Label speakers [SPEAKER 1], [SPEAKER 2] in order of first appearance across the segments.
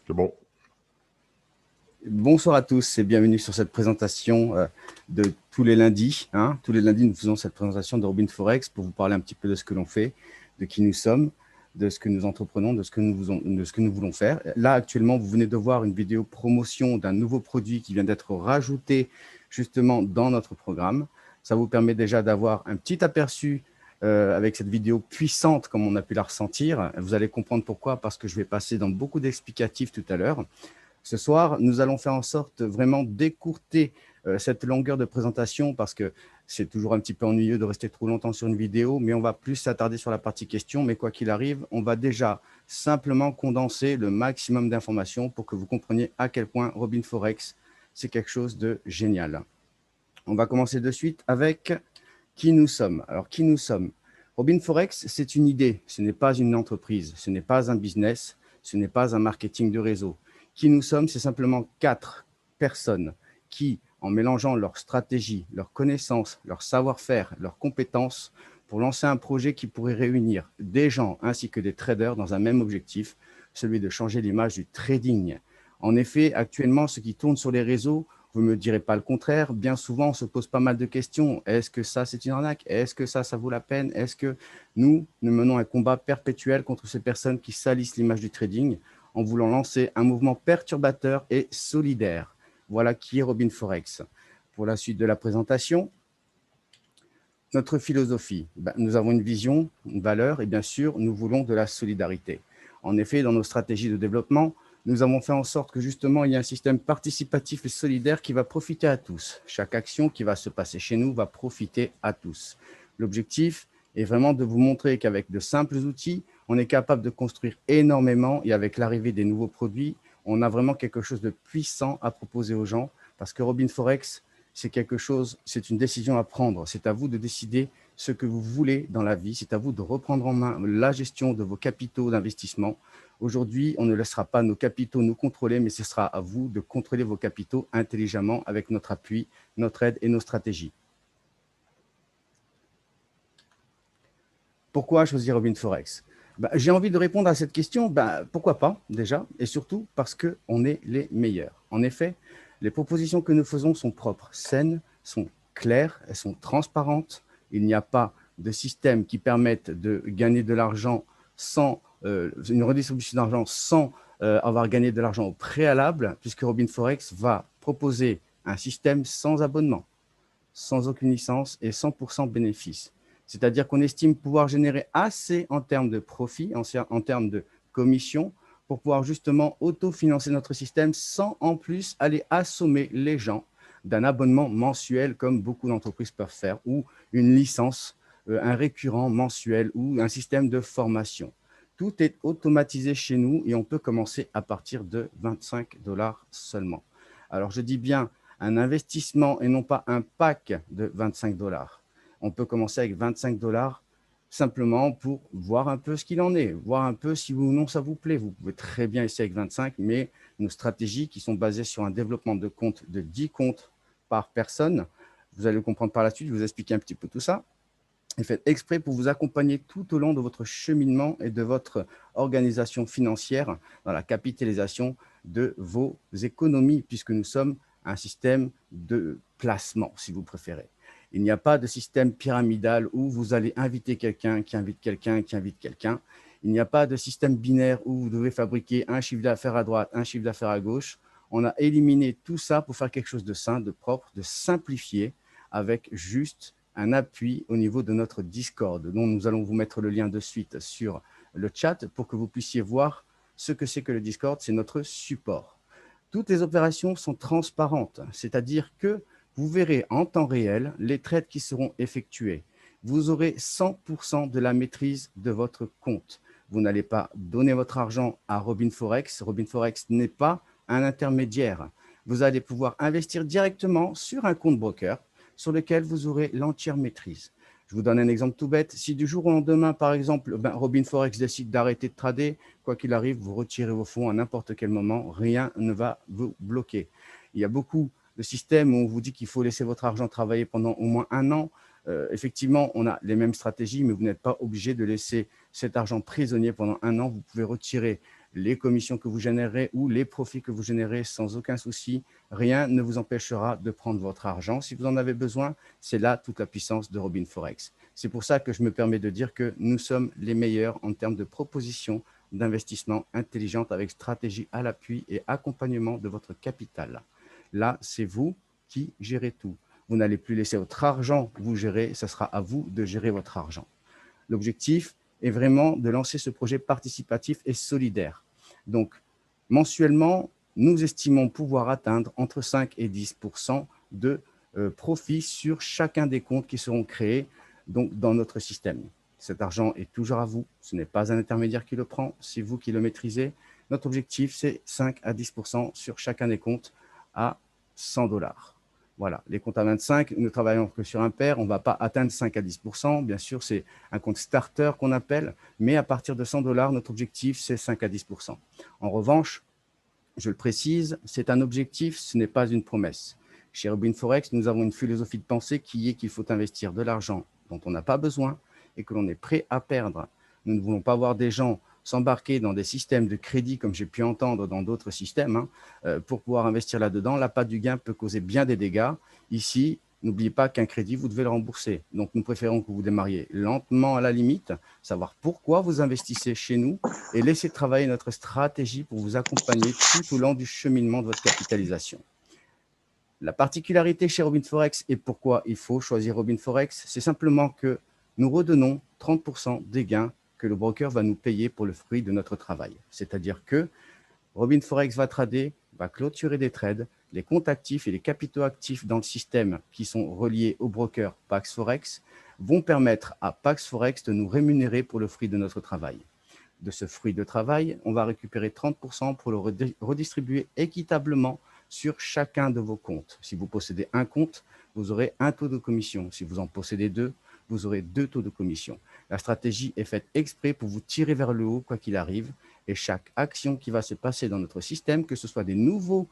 [SPEAKER 1] C'est bon.
[SPEAKER 2] Bonsoir à tous et bienvenue sur cette présentation de tous les lundis. Tous les lundis, nous faisons cette présentation de Robin Forex pour vous parler un petit peu de ce que l'on fait, de qui nous sommes, de ce que nous entreprenons, de ce que nous voulons faire. Là, actuellement, vous venez de voir une vidéo promotion d'un nouveau produit qui vient d'être rajouté justement dans notre programme. Ça vous permet déjà d'avoir un petit aperçu avec cette vidéo puissante, comme on a pu la ressentir. Vous allez comprendre pourquoi, parce que je vais passer dans beaucoup d'explicatifs tout à l'heure. Ce soir, nous allons faire en sorte vraiment d'écourter cette longueur de présentation parce que c'est toujours un petit peu ennuyeux de rester trop longtemps sur une vidéo, mais on va plus s'attarder sur la partie questions. Mais quoi qu'il arrive, on va déjà simplement condenser le maximum d'informations pour que vous compreniez à quel point Robin Forex, c'est quelque chose de génial. On va commencer de suite avec qui nous sommes. Alors, qui nous sommes? Robin Forex, c'est une idée, ce n'est pas une entreprise, ce n'est pas un business, ce n'est pas un marketing de réseau. Qui nous sommes, c'est simplement 4 personnes qui, en mélangeant leur stratégie, leurs connaissances, leur savoir-faire, leurs compétences, pour lancer un projet qui pourrait réunir des gens ainsi que des traders dans un même objectif, celui de changer l'image du trading. En effet, actuellement, ce qui tourne sur les réseaux, vous ne me direz pas le contraire, bien souvent, on se pose pas mal de questions. Est-ce que ça, c'est une arnaque? Est-ce que ça vaut la peine? Est-ce que nous menons un combat perpétuel contre ces personnes qui salissent l'image du trading en voulant lancer un mouvement perturbateur et solidaire? Voilà qui est Robin Forex. Pour la suite de la présentation, notre philosophie, nous avons une vision, une valeur, et bien sûr, nous voulons de la solidarité. En effet, dans nos stratégies de développement, nous avons fait en sorte que justement, il y a un système participatif et solidaire qui va profiter à tous. Chaque action qui va se passer chez nous va profiter à tous. L'objectif est vraiment de vous montrer qu'avec de simples outils, on est capable de construire énormément et avec l'arrivée des nouveaux produits, on a vraiment quelque chose de puissant à proposer aux gens parce que Robin Forex, c'est quelque chose, c'est une décision à prendre. C'est à vous de décider ce que vous voulez dans la vie. C'est à vous de reprendre en main la gestion de vos capitaux d'investissement. Aujourd'hui, on ne laissera pas nos capitaux nous contrôler, mais ce sera à vous de contrôler vos capitaux intelligemment avec notre appui, notre aide et nos stratégies. Pourquoi choisir Robin Forex? J'ai envie de répondre à cette question, pourquoi pas déjà, et surtout parce qu'on est les meilleurs. En effet, les propositions que nous faisons sont propres, saines, sont claires, elles sont transparentes. Il n'y a pas de système qui permette de gagner de l'argent sans une redistribution d'argent sans avoir gagné de l'argent au préalable, puisque Robin Forex va proposer un système sans abonnement, sans aucune licence et 100% bénéfice. C'est-à-dire qu'on estime pouvoir générer assez en termes de profit, en termes de commission, pour pouvoir justement autofinancer notre système sans en plus aller assommer les gens d'un abonnement mensuel comme beaucoup d'entreprises peuvent faire, ou une licence, un récurrent mensuel ou un système de formation. Tout est automatisé chez nous et on peut commencer à partir de 25 $ seulement. Alors je dis bien un investissement et non pas un pack de 25 $. On peut commencer avec 25 $ simplement pour voir un peu ce qu'il en est, voir un peu si oui ou non ça vous plaît. Vous pouvez très bien essayer avec 25, mais nos stratégies qui sont basées sur un développement de comptes de 10 comptes par personne, vous allez le comprendre par la suite, je vais vous expliquer un petit peu tout ça, est fait exprès pour vous accompagner tout au long de votre cheminement et de votre organisation financière dans la capitalisation de vos économies, puisque nous sommes un système de placement, si vous préférez. Il n'y a pas de système pyramidal où vous allez inviter quelqu'un qui invite quelqu'un qui invite quelqu'un. Il n'y a pas de système binaire où vous devez fabriquer un chiffre d'affaires à droite, un chiffre d'affaires à gauche. On a éliminé tout ça pour faire quelque chose de sain, de propre, de simplifié, avec juste un appui au niveau de notre Discord, dont nous allons vous mettre le lien de suite sur le chat pour que vous puissiez voir ce que c'est que le Discord. C'est notre support. Toutes les opérations sont transparentes, c'est-à-dire que vous verrez en temps réel les trades qui seront effectués. Vous aurez 100% de la maîtrise de votre compte. Vous n'allez pas donner votre argent à Robin Forex. Robin Forex n'est pas un intermédiaire. Vous allez pouvoir investir directement sur un compte broker sur lequel vous aurez l'entière maîtrise. Je vous donne un exemple tout bête. Si du jour au lendemain, par exemple, Robin Forex décide d'arrêter de trader, quoi qu'il arrive, vous retirez vos fonds à n'importe quel moment, rien ne va vous bloquer. Il y a beaucoup de systèmes où on vous dit qu'il faut laisser votre argent travailler pendant au moins un an. Effectivement, on a les mêmes stratégies, mais vous n'êtes pas obligé de laisser cet argent prisonnier pendant un an. Vous pouvez retirer les commissions que vous générez ou les profits que vous générez sans aucun souci. Rien ne vous empêchera de prendre votre argent. Si vous en avez besoin, c'est là toute la puissance de Robin Forex. C'est pour ça que je me permets de dire que nous sommes les meilleurs en termes de propositions d'investissement intelligentes avec stratégie à l'appui et accompagnement de votre capital. Là, c'est vous qui gérez tout. Vous n'allez plus laisser votre argent vous gérer, ce sera à vous de gérer votre argent. L'objectif est vraiment de lancer ce projet participatif et solidaire. Donc, mensuellement, nous estimons pouvoir atteindre entre 5 et 10% de profit sur chacun des comptes qui seront créés donc, dans notre système. Cet argent est toujours à vous, ce n'est pas un intermédiaire qui le prend, c'est vous qui le maîtrisez. Notre objectif, c'est 5 à 10% sur chacun des comptes à 100 $. Voilà, les comptes à 25, nous travaillons que sur un pair, on ne va pas atteindre 5 à 10%. Bien sûr, c'est un compte starter qu'on appelle, mais à partir de 100 $, notre objectif, c'est 5 à 10%. En revanche, je le précise, c'est un objectif, ce n'est pas une promesse. Chez Robin Forex, nous avons une philosophie de pensée qui est qu'il faut investir de l'argent dont on n'a pas besoin et que l'on est prêt à perdre. Nous ne voulons pas voir des gens s'embarquer dans des systèmes de crédit, comme j'ai pu entendre dans d'autres systèmes, pour pouvoir investir là-dedans. L'appât du gain peut causer bien des dégâts. Ici, n'oubliez pas qu'un crédit, vous devez le rembourser. Donc, nous préférons que vous démarriez lentement à la limite, savoir pourquoi vous investissez chez nous et laisser travailler notre stratégie pour vous accompagner tout au long du cheminement de votre capitalisation. La particularité chez Robin Forex et pourquoi il faut choisir Robin Forex, c'est simplement que nous redonnons 30% des gains que le broker va nous payer pour le fruit de notre travail. C'est-à-dire que Robin Forex va trader, va clôturer des trades, les comptes actifs et les capitaux actifs dans le système qui sont reliés au broker Pax Forex vont permettre à Pax Forex de nous rémunérer pour le fruit de notre travail. De ce fruit de travail, on va récupérer 30% pour le redistribuer équitablement sur chacun de vos comptes. Si vous possédez un compte, vous aurez un taux de commission. Si vous en possédez deux, vous aurez 2 taux de commission. La stratégie est faite exprès pour vous tirer vers le haut, quoi qu'il arrive. Et chaque action qui va se passer dans notre système, que ce soit des nouveaux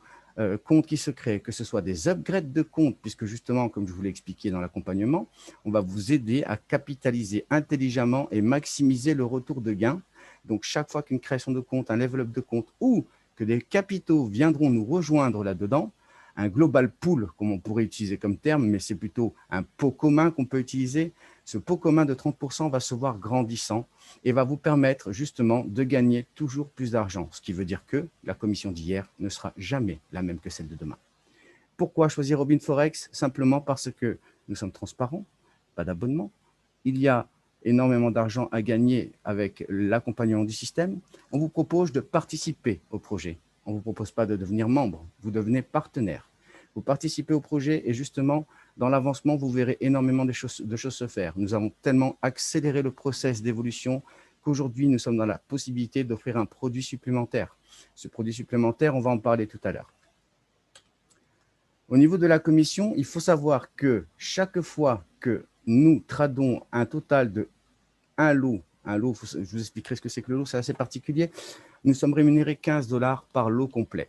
[SPEAKER 2] comptes qui se créent, que ce soit des upgrades de comptes, puisque justement, comme je vous l'ai expliqué dans l'accompagnement, on va vous aider à capitaliser intelligemment et maximiser le retour de gain. Donc, chaque fois qu'une création de compte, un level-up de compte ou que des capitaux viendront nous rejoindre là-dedans, un global pool, comme on pourrait utiliser comme terme, mais c'est plutôt un pot commun qu'on peut utiliser. Ce pot commun de 30% va se voir grandissant et va vous permettre justement de gagner toujours plus d'argent, ce qui veut dire que la commission d'hier ne sera jamais la même que celle de demain. Pourquoi choisir Robin Forex? Simplement parce que nous sommes transparents, pas d'abonnement. Il y a énormément d'argent à gagner avec l'accompagnement du système. On vous propose de participer au projet. On ne vous propose pas de devenir membre, vous devenez partenaire. Vous participez au projet et justement, dans l'avancement, vous verrez énormément de choses se faire. Nous avons tellement accéléré le process d'évolution qu'aujourd'hui, nous sommes dans la possibilité d'offrir un produit supplémentaire. Ce produit supplémentaire, on va en parler tout à l'heure. Au niveau de la commission, il faut savoir que chaque fois que nous tradons un total de un lot, je vous expliquerai ce que c'est que le lot, c'est assez particulier. Nous sommes rémunérés 15 $ par lot complet.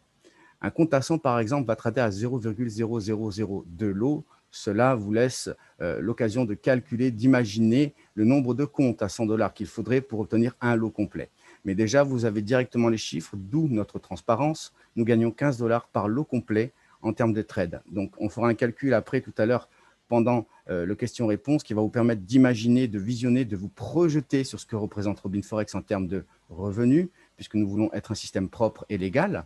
[SPEAKER 2] Un compte à 100, par exemple, va trader à 0,0002 lots. Cela vous laisse l'occasion de calculer, d'imaginer le nombre de comptes à 100 $ qu'il faudrait pour obtenir un lot complet. Mais déjà, vous avez directement les chiffres, d'où notre transparence. Nous gagnons 15 $ par lot complet en termes de trade. Donc, on fera un calcul après tout à l'heure pendant le question-réponse qui va vous permettre d'imaginer, de visionner, de vous projeter sur ce que représente Robin Forex en termes de revenus, puisque nous voulons être un système propre et légal.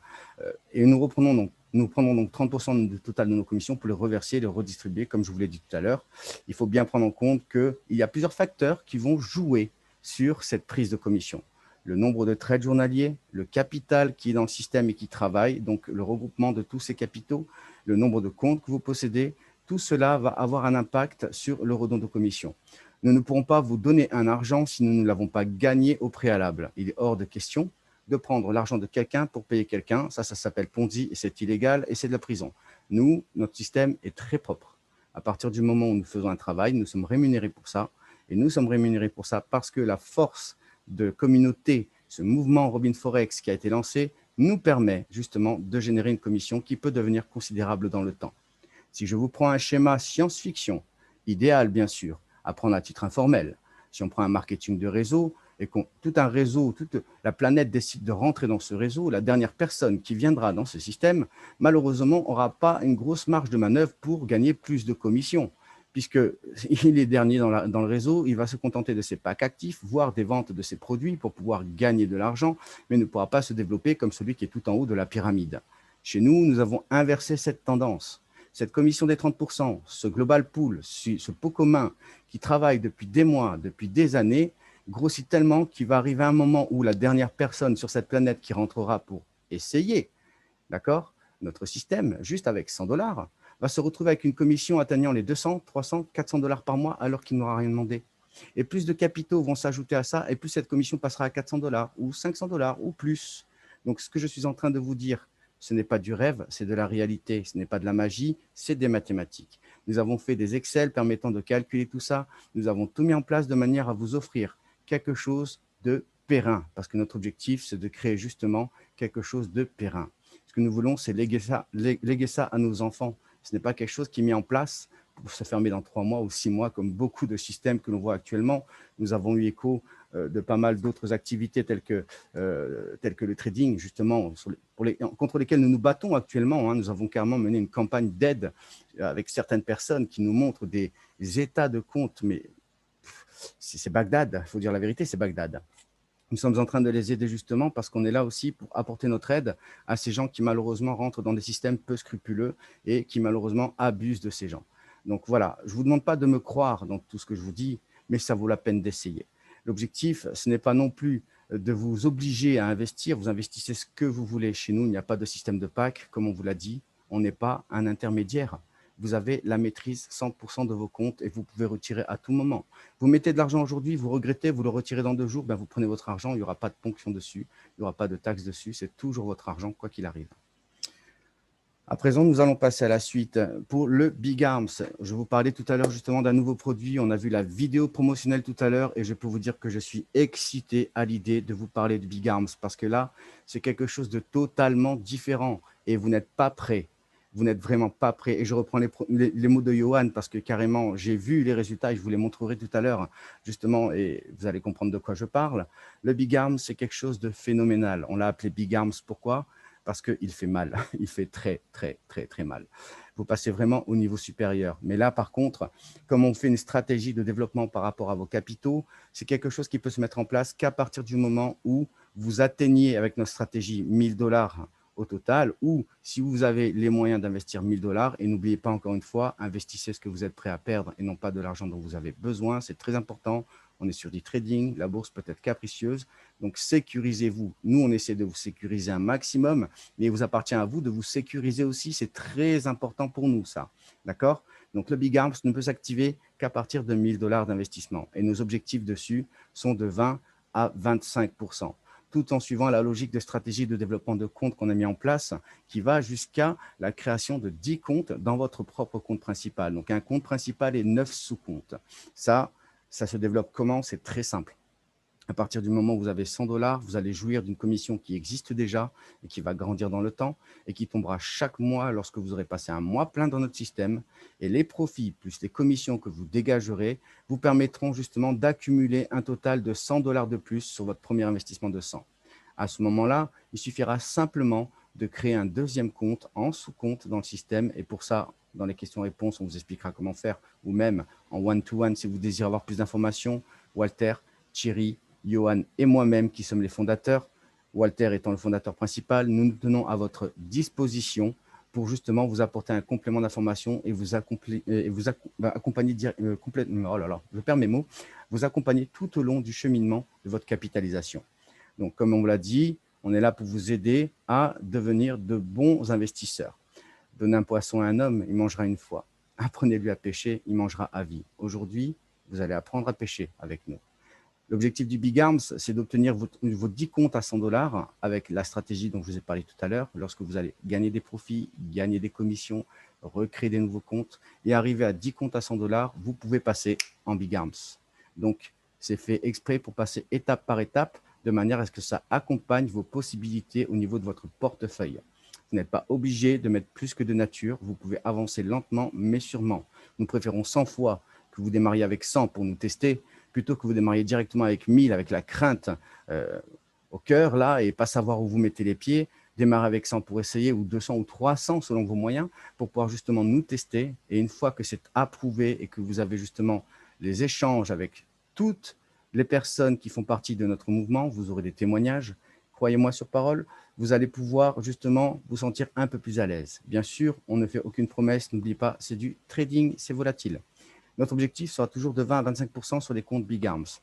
[SPEAKER 2] Et nous prenons donc 30% du total de nos commissions pour les reverser et les redistribuer, comme je vous l'ai dit tout à l'heure. Il faut bien prendre en compte qu'il y a plusieurs facteurs qui vont jouer sur cette prise de commission. Le nombre de trades journaliers, le capital qui est dans le système et qui travaille, donc le regroupement de tous ces capitaux, le nombre de comptes que vous possédez, tout cela va avoir un impact sur le redon de commission. Nous ne pourrons pas vous donner un argent si nous ne l'avons pas gagné au préalable. Il est hors de question de prendre l'argent de quelqu'un pour payer quelqu'un. Ça s'appelle Ponzi et c'est illégal et c'est de la prison. Nous, notre système est très propre. À partir du moment où nous faisons un travail, nous sommes rémunérés pour ça. Et nous sommes rémunérés pour ça parce que la force de communauté, ce mouvement Robin Forex qui a été lancé, nous permet justement de générer une commission qui peut devenir considérable dans le temps. Si je vous prends un schéma science-fiction, idéal bien sûr, à prendre à titre informel, si on prend un marketing de réseau, et que tout un réseau, toute la planète décide de rentrer dans ce réseau, la dernière personne qui viendra dans ce système, malheureusement, n'aura pas une grosse marge de manœuvre pour gagner plus de commissions, puisqu'il est dernier dans le réseau, il va se contenter de ses packs actifs, voire des ventes de ses produits pour pouvoir gagner de l'argent, mais ne pourra pas se développer comme celui qui est tout en haut de la pyramide. Chez nous, nous avons inversé cette tendance. Cette commission des 30%, ce global pool, ce pot commun qui travaille depuis des mois, depuis des années, grossit tellement qu'il va arriver un moment où la dernière personne sur cette planète qui rentrera pour essayer, d'accord, notre système, juste avec 100 $, va se retrouver avec une commission atteignant les 200, 300, 400 $ par mois alors qu'il n'aura rien demandé. Et plus de capitaux vont s'ajouter à ça, et plus cette commission passera à 400 $ ou 500 $ ou plus. Donc, ce que je suis en train de vous dire, ce n'est pas du rêve, c'est de la réalité. Ce n'est pas de la magie, c'est des mathématiques. Nous avons fait des Excel permettant de calculer tout ça. Nous avons tout mis en place de manière à vous offrir quelque chose de périn, parce que notre objectif, c'est de créer justement quelque chose de périn. Ce que nous voulons, c'est léguer ça à nos enfants. Ce n'est pas quelque chose qui est mis en place pour se fermer dans 3 mois ou 6 mois, comme beaucoup de systèmes que l'on voit actuellement. Nous avons eu écho de pas mal d'autres activités telles que le trading, justement, contre lesquelles nous nous battons actuellement. Nous avons carrément mené une campagne d'aide avec certaines personnes qui nous montrent des états de compte, mais c'est Bagdad, il faut dire la vérité, c'est Bagdad. Nous sommes en train de les aider justement parce qu'on est là aussi pour apporter notre aide à ces gens qui malheureusement rentrent dans des systèmes peu scrupuleux et qui malheureusement abusent de ces gens. Donc voilà, je ne vous demande pas de me croire dans tout ce que je vous dis, mais ça vaut la peine d'essayer. L'objectif, ce n'est pas non plus de vous obliger à investir. Vous investissez ce que vous voulez. Chez nous, il n'y a pas de système de pack, comme on vous l'a dit. On n'est pas un intermédiaire. Vous avez la maîtrise 100% de vos comptes et vous pouvez retirer à tout moment. Vous mettez de l'argent aujourd'hui, vous regrettez, vous le retirez dans 2 jours, ben vous prenez votre argent, il n'y aura pas de ponction dessus, il n'y aura pas de taxe dessus, c'est toujours votre argent, quoi qu'il arrive. À présent, nous allons passer à la suite pour le Big Arms. Je vous parlais tout à l'heure justement d'un nouveau produit. On a vu la vidéo promotionnelle tout à l'heure et je peux vous dire que je suis excité à l'idée de vous parler du Big Arms parce que là, c'est quelque chose de totalement différent et vous n'êtes pas prêt. Vous n'êtes vraiment pas prêt. Et je reprends les mots de Johan parce que carrément, j'ai vu les résultats et je vous les montrerai tout à l'heure justement et vous allez comprendre de quoi je parle. Le Big Arms, c'est quelque chose de phénoménal. On l'a appelé Big Arms. Pourquoi ? Parce qu'il fait mal, il fait très, très, très, très mal. Vous passez vraiment au niveau supérieur. Mais là, par contre, comme on fait une stratégie de développement par rapport à vos capitaux, c'est quelque chose qui peut se mettre en place qu'à partir du moment où vous atteignez avec notre stratégie 1 000 $ au total, ou si vous avez les moyens d'investir 1 000 $, et n'oubliez pas encore une fois, investissez ce que vous êtes prêt à perdre et non pas de l'argent dont vous avez besoin, c'est très important. On est sur du trading, la bourse peut être capricieuse, donc sécurisez-vous. Nous, on essaie de vous sécuriser un maximum, mais il vous appartient à vous de vous sécuriser aussi, c'est très important pour nous ça, d'accord? Donc le Big Arms ne peut s'activer qu'à partir de 1 000 $ d'investissement et nos objectifs dessus sont de 20 à 25%. Tout en suivant la logique de stratégie de développement de compte qu'on a mis en place, qui va jusqu'à la création de 10 comptes dans votre propre compte principal. Donc, un compte principal et 9 sous-comptes. Ça se développe comment? C'est très simple. À partir du moment où vous avez 100 $, vous allez jouir d'une commission qui existe déjà et qui va grandir dans le temps et qui tombera chaque mois lorsque vous aurez passé un mois plein dans notre système. Et les profits plus les commissions que vous dégagerez vous permettront justement d'accumuler un total de 100 $ de plus sur votre premier investissement de 100. À ce moment-là, il suffira simplement de créer un deuxième compte en sous-compte dans le système. Et pour ça, dans les questions-réponses, on vous expliquera comment faire, ou même en one-to-one si vous désirez avoir plus d'informations. Walter, Thierry, Johan et moi-même qui sommes les fondateurs, Walter étant le fondateur principal, nous nous tenons à votre disposition pour justement vous apporter un complément d'information et vous accompagner complètement, oh là là, je perds mes mots, vous accompagner tout au long du cheminement de votre capitalisation. Donc, comme on vous l'a dit, on est là pour vous aider à devenir de bons investisseurs. Donnez un poisson à un homme, il mangera une fois. Apprenez-lui à pêcher, il mangera à vie. Aujourd'hui, vous allez apprendre à pêcher avec nous. L'objectif du Big Arms, c'est d'obtenir vos 10 comptes à 100 $ avec la stratégie dont je vous ai parlé tout à l'heure. Lorsque vous allez gagner des profits, gagner des commissions, recréer des nouveaux comptes et arriver à 10 comptes à 100 $, vous pouvez passer en Big Arms. Donc, c'est fait exprès pour passer étape par étape de manière à ce que ça accompagne vos possibilités au niveau de votre portefeuille. Vous n'êtes pas obligé de mettre plus que de nature. Vous pouvez avancer lentement, mais sûrement. Nous préférons 100 fois que vous démarriez avec 100 pour nous tester plutôt que vous démarriez directement avec 1000, avec la crainte au cœur, là, et pas savoir où vous mettez les pieds, démarrer avec 100 pour essayer, ou 200 ou 300 selon vos moyens, pour pouvoir justement nous tester. Et une fois que c'est approuvé et que vous avez justement les échanges avec toutes les personnes qui font partie de notre mouvement, vous aurez des témoignages, croyez-moi sur parole, vous allez pouvoir justement vous sentir un peu plus à l'aise. Bien sûr, on ne fait aucune promesse, n'oubliez pas, c'est du trading, c'est volatile. Notre objectif sera toujours de 20 à 25% sur les comptes Big Arms.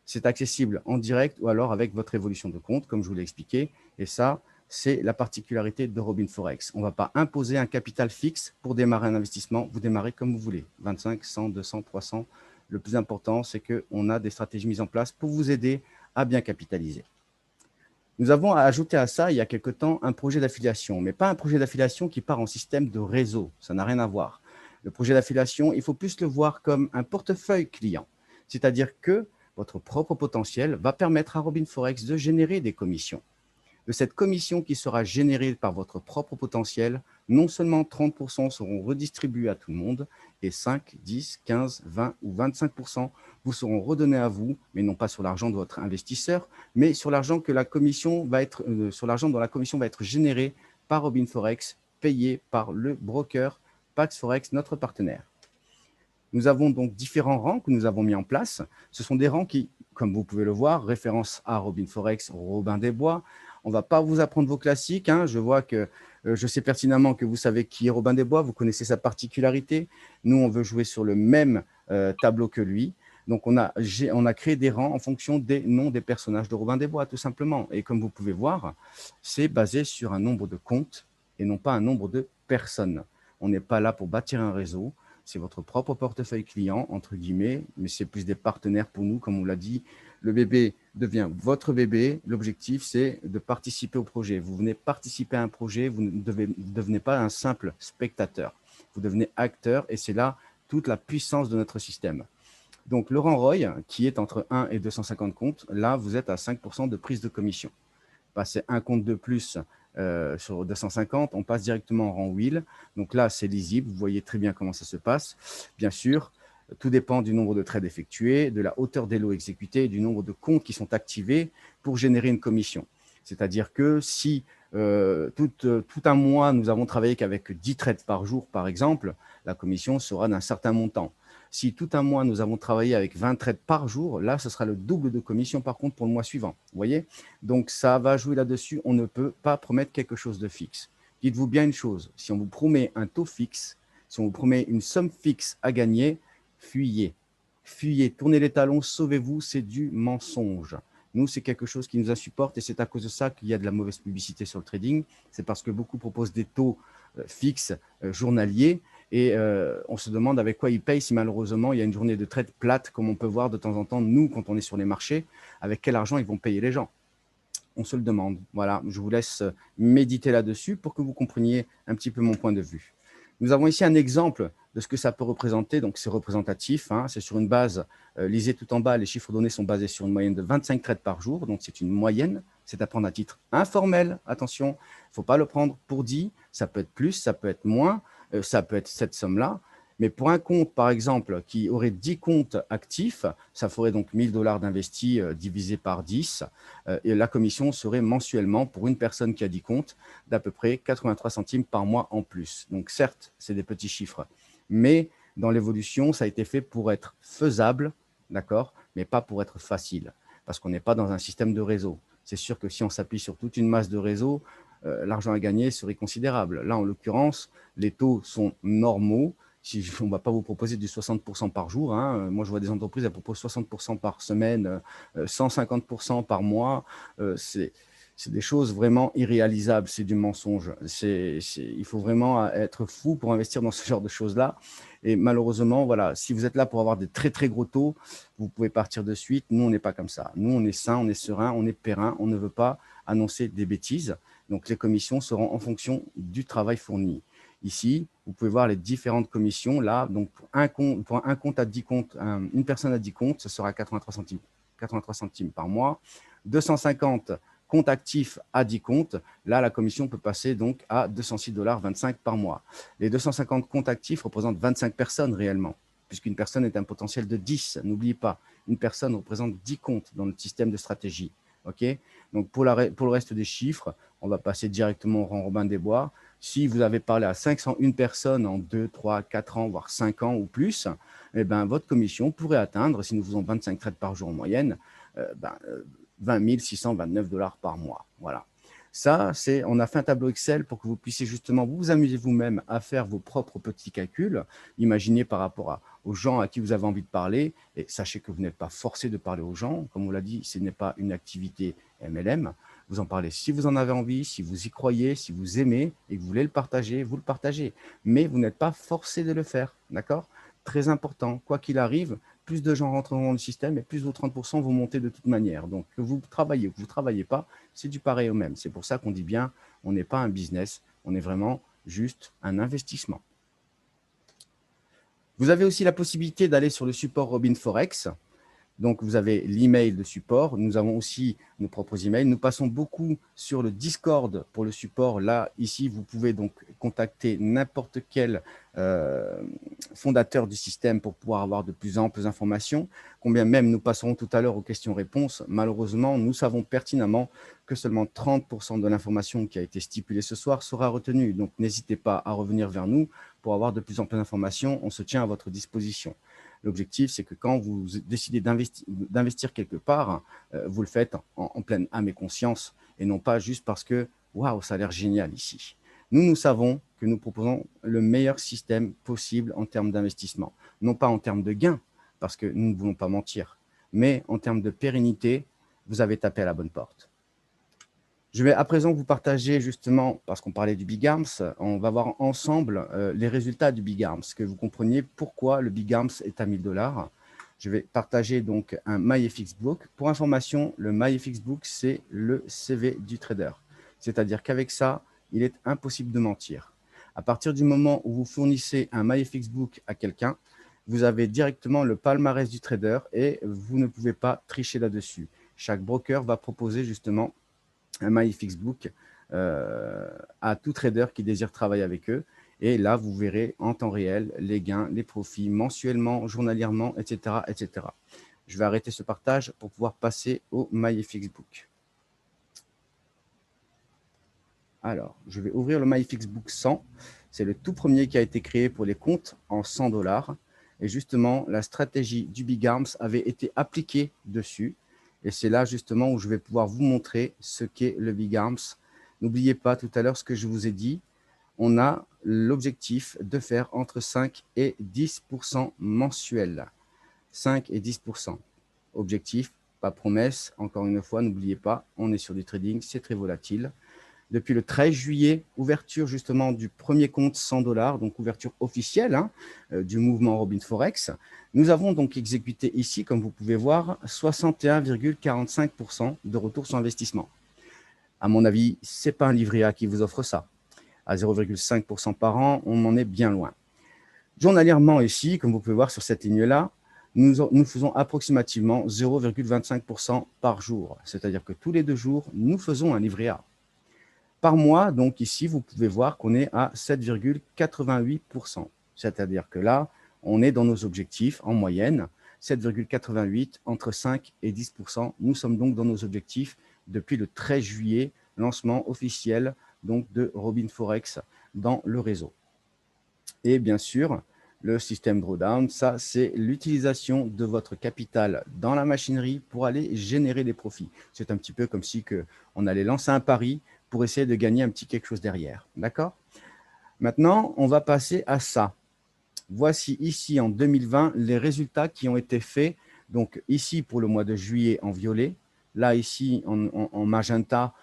[SPEAKER 2] C'est accessible en direct ou alors avec votre évolution de compte, comme je vous l'ai expliqué. Et ça, c'est la particularité de Robin Forex. On ne va pas imposer un capital fixe pour démarrer un investissement. Vous démarrez comme vous voulez, 25, 100, 200, 300. Le plus important, c'est qu'on a des stratégies mises en place pour vous aider à bien capitaliser. Nous avons ajouté à ça, il y a quelque temps, un projet d'affiliation, mais pas un projet d'affiliation qui part en système de réseau. Ça n'a rien à voir. Le projet d'affiliation, il faut plus le voir comme un portefeuille client. C'est-à-dire que votre propre potentiel va permettre à Robin Forex de générer des commissions. De cette commission qui sera générée par votre propre potentiel, non seulement 30% seront redistribués à tout le monde, et 5, 10, 15, 20 ou 25% vous seront redonnés à vous, mais non pas sur l'argent de votre investisseur, mais sur l'argent que la commission va être, sur l'argent dont la commission va être générée par Robin Forex, payé par le broker Pax Forex, notre partenaire. Nous avons donc différents rangs que nous avons mis en place. Ce sont des rangs qui, comme vous pouvez le voir, référence à Robin Forex, Robin des Bois. On ne va pas vous apprendre vos classiques. Hein. Je vois que je sais pertinemment que vous savez qui est Robin des Bois, vous connaissez sa particularité. Nous, on veut jouer sur le même tableau que lui. Donc, on a créé des rangs en fonction des noms des personnages de Robin des Bois, tout simplement. Et comme vous pouvez voir, c'est basé sur un nombre de comptes et non pas un nombre de personnes. On n'est pas là pour bâtir un réseau. C'est votre propre portefeuille client, entre guillemets, mais c'est plus des partenaires pour nous, comme on l'a dit. Le bébé devient votre bébé. L'objectif, c'est de participer au projet. Vous venez participer à un projet, vous ne devenez pas un simple spectateur. Vous devenez acteur et c'est là toute la puissance de notre système. Donc, le rang ROI, qui est entre 1 et 250 comptes, là, vous êtes à 5% de prise de commission. Passez un compte de plus sur 250, on passe directement en rang wheel. Donc là, c'est lisible, vous voyez très bien comment ça se passe. Bien sûr, tout dépend du nombre de trades effectués, de la hauteur des lots exécutés, du nombre de comptes qui sont activés pour générer une commission. C'est-à-dire que si tout un mois, nous avons travaillé qu'avec 10 trades par jour, par exemple, la commission sera d'un certain montant. Si tout un mois, nous avons travaillé avec 20 trades par jour, là, ce sera le double de commission, par contre, pour le mois suivant. Vous voyez? Donc, ça va jouer là-dessus. On ne peut pas promettre quelque chose de fixe. Dites-vous bien une chose, si on vous promet un taux fixe, si on vous promet une somme fixe à gagner, fuyez. Fuyez, tournez les talons, sauvez-vous, c'est du mensonge. Nous, c'est quelque chose qui nous insupporte et c'est à cause de ça qu'il y a de la mauvaise publicité sur le trading. C'est parce que beaucoup proposent des taux fixes journaliers et on se demande avec quoi ils payent si malheureusement il y a une journée de trade plate comme on peut voir de temps en temps, nous, quand on est sur les marchés, avec quel argent ils vont payer les gens. On se le demande. Voilà, je vous laisse méditer là-dessus pour que vous compreniez un petit peu mon point de vue. Nous avons ici un exemple de ce que ça peut représenter. Donc, c'est représentatif. Hein, c'est sur une base, lisez tout en bas, les chiffres donnés sont basés sur une moyenne de 25 trades par jour. Donc, c'est une moyenne. C'est à prendre à titre informel. Attention, il ne faut pas le prendre pour dit. Ça peut être plus, ça peut être moins, ça peut être cette somme-là. Mais pour un compte, par exemple, qui aurait 10 comptes actifs, ça ferait donc 1 000 $ d'investis divisé par 10. Et la commission serait mensuellement, pour une personne qui a 10 comptes, d'à peu près 83 centimes par mois en plus. Donc certes, c'est des petits chiffres. Mais dans l'évolution, ça a été fait pour être faisable, d'accord, mais pas pour être facile. Parce qu'on n'est pas dans un système de réseau. C'est sûr que si on s'appuie sur toute une masse de réseaux, l'argent à gagner serait considérable. Là, en l'occurrence, les taux sont normaux. On ne va pas vous proposer du 60% par jour. Hein. Moi, je vois des entreprises, elles proposent 60% par semaine, 150% par mois. C'est des choses vraiment irréalisables. C'est du mensonge. Il faut vraiment être fou pour investir dans ce genre de choses-là. Et malheureusement, voilà, si vous êtes là pour avoir des très, très gros taux, vous pouvez partir de suite. Nous, on n'est pas comme ça. Nous, on est sain, on est serein, on est périn. On ne veut pas annoncer des bêtises. Donc, les commissions seront en fonction du travail fourni. Ici, vous pouvez voir les différentes commissions. Là, donc pour un compte à 10 comptes, une personne à 10 comptes, ce sera 83 centimes par mois. 250 comptes actifs à 10 comptes. Là, la commission peut passer donc à 206,25 $ par mois. Les 250 comptes actifs représentent 25 personnes réellement. puisqu'une personne est un potentiel de 10. N'oubliez pas, une personne représente 10 comptes dans le système de stratégie. Okay, donc, pour le reste des chiffres, on va passer directement au rang Robin des Bois. Si vous avez parlé à 501 personnes en 2, 3, 4 ans, voire 5 ans ou plus, eh ben, votre commission pourrait atteindre, si nous faisons 25 trades par jour en moyenne, 20 629 $ par mois. Voilà. Ça, on a fait un tableau Excel pour que vous puissiez justement vous amuser vous-même à faire vos propres petits calculs. Imaginez par rapport aux gens à qui vous avez envie de parler. Et sachez que vous n'êtes pas forcé de parler aux gens. Comme on l'a dit, ce n'est pas une activité MLM. Vous en parlez si vous en avez envie, si vous y croyez, si vous aimez et que vous voulez le partager, vous le partagez. Mais vous n'êtes pas forcé de le faire. D'accord ? Très important. Quoi qu'il arrive, plus de gens rentreront dans le système et plus vos 30% vont monter de toute manière. Donc, que vous travaillez ou que vous ne travaillez pas, c'est du pareil au même. C'est pour ça qu'on dit bien, on n'est pas un business, on est vraiment juste un investissement. Vous avez aussi la possibilité d'aller sur le support Robin Forex. Donc, vous avez l'email de support. Nous avons aussi nos propres emails. Nous passons beaucoup sur le Discord pour le support. Là, ici, vous pouvez donc contacter n'importe quel fondateur du système pour pouvoir avoir de plus amples informations. Combien même nous passerons tout à l'heure aux questions-réponses. Malheureusement, nous savons pertinemment que seulement 30% de l'information qui a été stipulée ce soir sera retenue. Donc, n'hésitez pas à revenir vers nous pour avoir de plus amples informations. On se tient à votre disposition. L'objectif, c'est que quand vous décidez d'investir quelque part, vous le faites en pleine âme et conscience et non pas juste parce que « waouh, ça a l'air génial ici ». Nous savons que nous proposons le meilleur système possible en termes d'investissement. Non pas en termes de gains, parce que nous ne voulons pas mentir, mais en termes de pérennité, vous avez tapé à la bonne porte. Je vais à présent vous partager justement, parce qu'on parlait du Big Arms, on va voir ensemble les résultats du Big Arms, que vous compreniez pourquoi le Big Arms est à 1000 $. Je vais partager donc un MyFXBook. Pour information, le MyFXBook, c'est le CV du trader. C'est-à-dire qu'avec ça, il est impossible de mentir. À partir du moment où vous fournissez un MyFXBook à quelqu'un, vous avez directement le palmarès du trader et vous ne pouvez pas tricher là-dessus. Chaque broker va proposer justement un MyFXBook à tout trader qui désire travailler avec eux. Et là, vous verrez en temps réel les gains, les profits, mensuellement, journalièrement, etc., etc. Je vais arrêter ce partage pour pouvoir passer au MyFXBook. Alors, je vais ouvrir le MyFXBook 100. C'est le tout premier qui a été créé pour les comptes en 100 $. Et justement, la stratégie du Big Arms avait été appliquée dessus. Et c'est là justement où je vais pouvoir vous montrer ce qu'est le Big Arms. N'oubliez pas tout à l'heure ce que je vous ai dit. On a l'objectif de faire entre 5 et 10% mensuel. 5 et 10%. Objectif, pas promesse. Encore une fois, n'oubliez pas, on est sur du trading, c'est très volatile. Depuis le 13 juillet, ouverture justement du premier compte 100 $, donc ouverture officielle du mouvement Robin Forex. Nous avons donc exécuté ici, comme vous pouvez voir, 61,45% de retour sur investissement. À mon avis, ce n'est pas un livret A qui vous offre ça. À 0,5% par an, on en est bien loin. Journalièrement ici, comme vous pouvez voir sur cette ligne-là, nous faisons approximativement 0,25% par jour. C'est-à-dire que tous les 2 jours, nous faisons un livret A. Par mois, donc ici, vous pouvez voir qu'on est à 7,88%. C'est-à-dire que là, on est dans nos objectifs en moyenne, 7,88 entre 5 et 10%. Nous sommes donc dans nos objectifs depuis le 13 juillet, lancement officiel donc de Robin Forex dans le réseau. Et bien sûr, le système drawdown, ça c'est l'utilisation de votre capital dans la machinerie pour aller générer des profits. C'est un petit peu comme si on allait lancer un pari pour essayer de gagner un petit quelque chose derrière. D'accord? Maintenant, on va passer à ça. Voici ici en 2020 les résultats qui ont été faits. Donc ici pour le mois de juillet en violet, là ici en magenta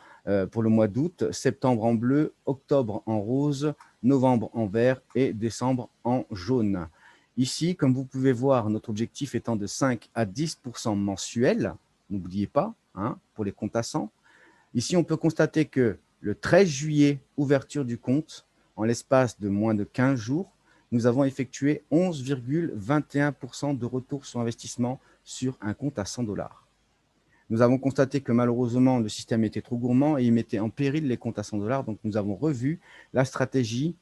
[SPEAKER 2] pour le mois d'août, septembre en bleu, octobre en rose, novembre en vert et décembre en jaune. Ici, comme vous pouvez voir, notre objectif étant de 5 à 10% mensuel, n'oubliez pas, pour les comptes à 100. Ici, on peut constater que le 13 juillet, ouverture du compte, en l'espace de moins de 15 jours, nous avons effectué 11,21% de retour sur investissement sur un compte à 100 $. Nous avons constaté que malheureusement, le système était trop gourmand et il mettait en péril les comptes à 100 $. Donc, nous avons revu la stratégie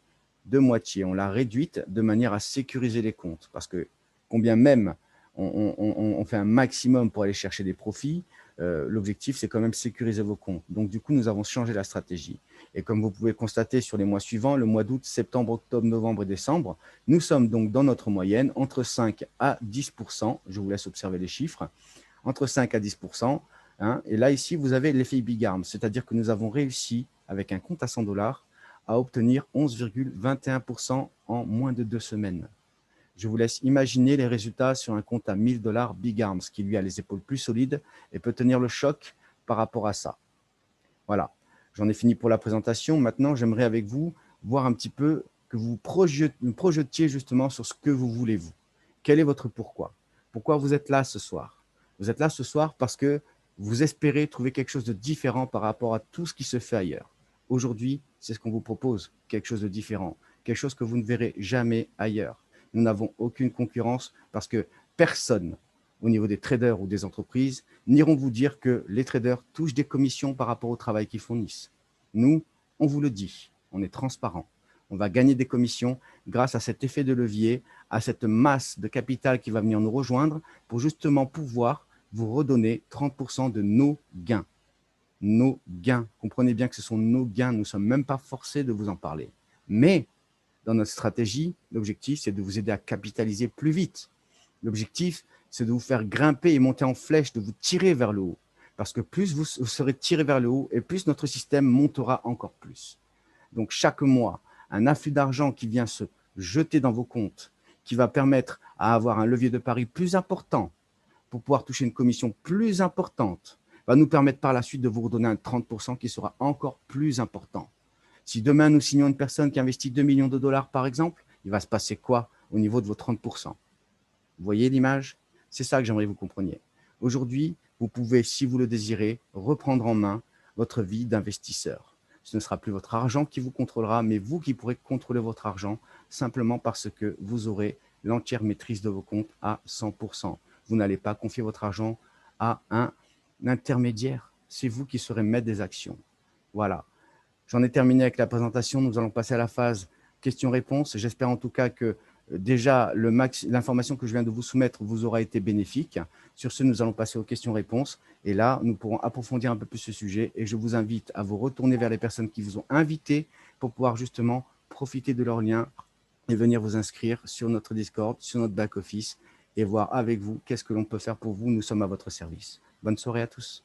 [SPEAKER 2] de moitié. On l'a réduite de manière à sécuriser les comptes parce que combien même on fait un maximum pour aller chercher des profits, l'objectif, c'est quand même sécuriser vos comptes. Donc, du coup, nous avons changé la stratégie. Et comme vous pouvez constater sur les mois suivants, le mois d'août, septembre, octobre, novembre et décembre, nous sommes donc dans notre moyenne entre 5 à 10%. Je vous laisse observer les chiffres. Entre 5 à 10%. Hein, et là, ici, vous avez l'effet Big Arm, c'est-à-dire que nous avons réussi, avec un compte à 100 $, à obtenir 11,21% en moins de 2 semaines. Je vous laisse imaginer les résultats sur un compte à 1000 $ Big Arms, qui lui a les épaules plus solides et peut tenir le choc par rapport à ça. Voilà, j'en ai fini pour la présentation. Maintenant, j'aimerais avec vous voir un petit peu que vous projetiez justement sur ce que vous voulez vous. Quel est votre pourquoi? Pourquoi vous êtes là ce soir? Vous êtes là ce soir parce que vous espérez trouver quelque chose de différent par rapport à tout ce qui se fait ailleurs. Aujourd'hui, c'est ce qu'on vous propose, quelque chose de différent, quelque chose que vous ne verrez jamais ailleurs. Nous n'avons aucune concurrence parce que personne, au niveau des traders ou des entreprises, n'iront vous dire que les traders touchent des commissions par rapport au travail qu'ils fournissent. Nous, on vous le dit, on est transparent. On va gagner des commissions grâce à cet effet de levier, à cette masse de capital qui va venir nous rejoindre pour justement pouvoir vous redonner 30% de nos gains. Nos gains. Comprenez bien que ce sont nos gains, nous ne sommes même pas forcés de vous en parler. Mais dans notre stratégie, l'objectif, c'est de vous aider à capitaliser plus vite. L'objectif, c'est de vous faire grimper et monter en flèche, de vous tirer vers le haut. Parce que plus vous serez tiré vers le haut, et plus notre système montera encore plus. Donc, chaque mois, un afflux d'argent qui vient se jeter dans vos comptes, qui va permettre à avoir un levier de pari plus important pour pouvoir toucher une commission plus importante, va nous permettre par la suite de vous redonner un 30% qui sera encore plus important. Si demain, nous signons une personne qui investit 2 millions de dollars, par exemple, il va se passer quoi au niveau de vos 30%? Vous voyez l'image? C'est ça que j'aimerais que vous compreniez. Aujourd'hui, vous pouvez, si vous le désirez, reprendre en main votre vie d'investisseur. Ce ne sera plus votre argent qui vous contrôlera, mais vous qui pourrez contrôler votre argent simplement parce que vous aurez l'entière maîtrise de vos comptes à 100%. Vous n'allez pas confier votre argent à un intermédiaire. C'est vous qui serez maître des actions. Voilà. J'en ai terminé avec la présentation. Nous allons passer à la phase questions-réponses. J'espère en tout cas que déjà l'information que je viens de vous soumettre vous aura été bénéfique. Sur ce, nous allons passer aux questions-réponses. Et là, nous pourrons approfondir un peu plus ce sujet. Et je vous invite à vous retourner vers les personnes qui vous ont invité pour pouvoir justement profiter de leurs liens et venir vous inscrire sur notre Discord, sur notre back-office et voir avec vous qu'est-ce que l'on peut faire pour vous. Nous sommes à votre service. Bonne soirée à tous.